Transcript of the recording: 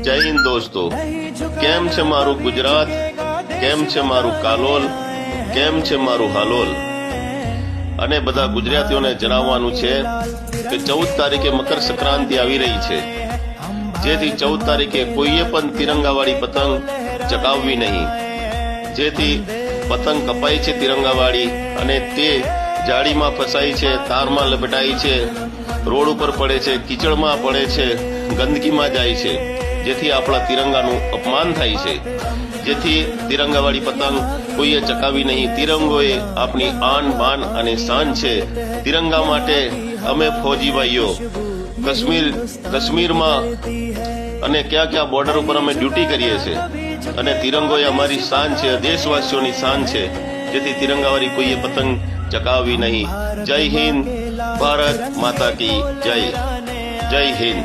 જય હિન્દ દોસ્તો. કેમ છે મારું ગુજરાત, કેમ છે મારું કાલોલ, કેમ છે મારું હાલોલ. અને બધા ગુજરાતીઓને જણાવવાનું છે કે 14 તારીખે મકર સંક્રાંતિ આવી રહી છે, જેથી 14 તારીખે કોઈએ પણ તિરંગાવાળી પતંગ ચગાવવી નહીં. જેથી પતંગ કપાય છે તિરંગાવાળી અને તે જાળીમાં ફસાય છે, તારમાં લપેટાય છે, રોડ ઉપર પડે છે, કીચડમાં પડે છે, ગંદકીમાં જાય છે, જેથી આપણા તિરંગાનું અપમાન થાય છે. જેથી તિરંગાવાળી પતંગ કોઈએ ચકાવી નહીં. તિરંગો એ આપણી આન બાન અને શાન છે. તિરંગા માટે અમે ફૌજી ભાઈઓ કાશ્મીરમાં અને ક્યાં બોર્ડર ઉપર અમે ડ્યુટી કરીએ છીએ અને તિરંગો એ અમારી શાન છે, દેશવાસીઓની શાન છે. જેથી તિરંગાવાળી કોઈએ પતંગ ચકાવવી નહીં. જય હિન્દ, ભારત માતા કી જય. જય હિન્દ.